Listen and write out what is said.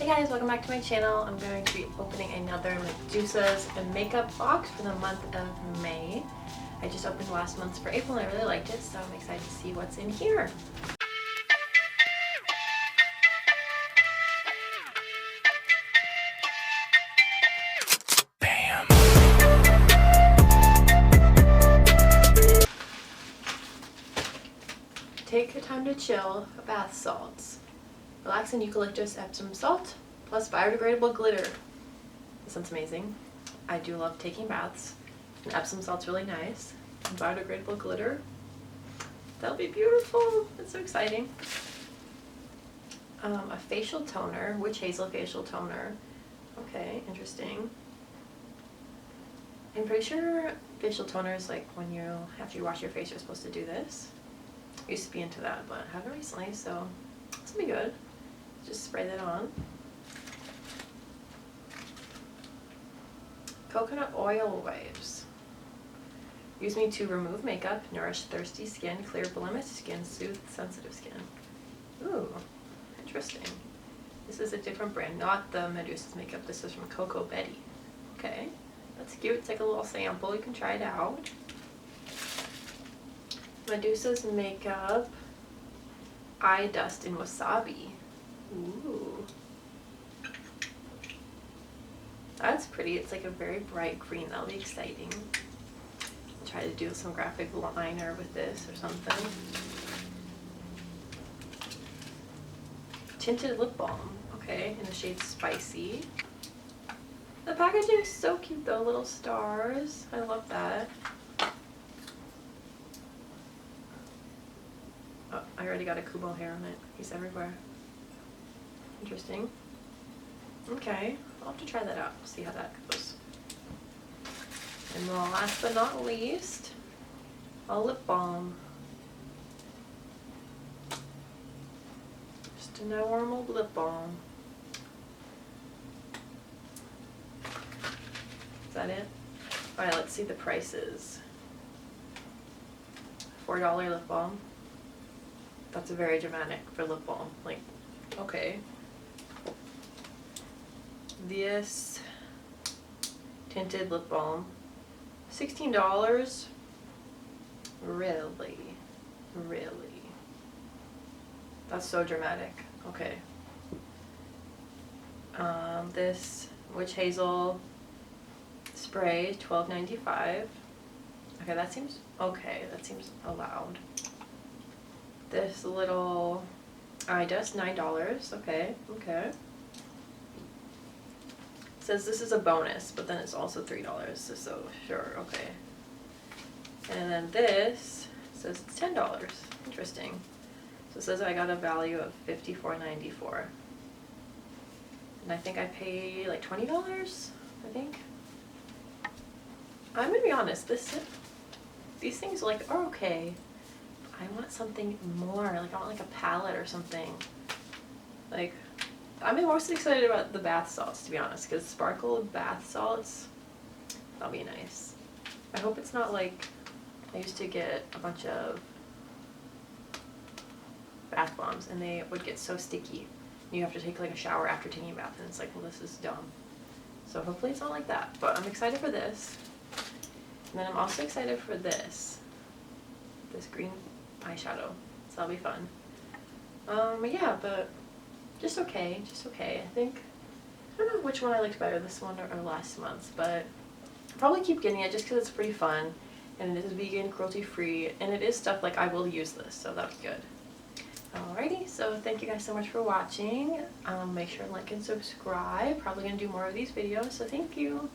Hey guys, welcome back to my channel. I'm going to be opening another Medusa's makeup box for the month of May. I just opened last month's for April and I really liked it, so I'm excited to see what's in here. Bam! Take your time to chill, bath salts. Relax and eucalyptus Epsom salt plus biodegradable glitter. This sounds amazing. I do love taking baths. And Epsom salt's really nice. And biodegradable glitter. That'll be beautiful. It's so exciting. A facial toner, witch hazel facial toner. Okay, interesting. I'm pretty sure facial toners, like when you, after you wash your face, you're supposed to do this. I used to be into that, but I haven't recently, so this will be good. Just spray that on. Coconut oil wipes. Use me to remove makeup, nourish thirsty skin, clear blemished skin, soothe sensitive skin. Ooh, interesting. This is a different brand, not the Medusa's makeup. This is from Coco Betty. Okay, that's cute. It's like a little sample. You can try it out. Medusa's makeup, eye dust in wasabi. Ooh. That's pretty. It's like a very bright green. That'll be exciting. I'll try to do some graphic liner with this or something. Tinted lip balm. Okay, in the shade Spicy. The packaging is so cute though. Little stars. I love that. Oh, I already got a Kubo hair on it. He's everywhere. Interesting. Okay, I'll have to try that out, see how that goes. And then last but not least, a lip balm. Just a normal lip balm. Is that it? Alright, let's see the prices. $4 lip balm. That's very dramatic for lip balm. Like, okay. This tinted lip balm, $16. Really? That's so dramatic. Okay. This witch hazel spray, $12.95. Okay, that seems okay. That seems allowed. This little eye dust, $9. Okay. It says this is a bonus, but then it's also $3, so sure, okay. And then this says it's $10. Interesting. So it says I got a value of $54.94. And I think I paid like $20, I think. I'm gonna be honest, these things like are okay. I want something more, like I want like a palette or something. Like, I'm mostly excited about the bath salts, to be honest, because sparkled bath salts, that'll be nice. I hope it's not like, I used to get a bunch of bath bombs and they would get so sticky. You have to take like a shower after taking a bath and it's like, well, this is dumb. So hopefully it's not like that, but I'm excited for this. And then I'm also excited for this green eyeshadow, so that'll be fun. Yeah, but just okay. I think, I don't know which one I liked better, this one or last month's, but I'll probably keep getting it just because it's pretty fun, and it is vegan, cruelty-free, and it is stuff like I will use this, so that'll be good. Alrighty, so thank you guys so much for watching. Make sure to like and subscribe. Probably going to do more of these videos, so thank you.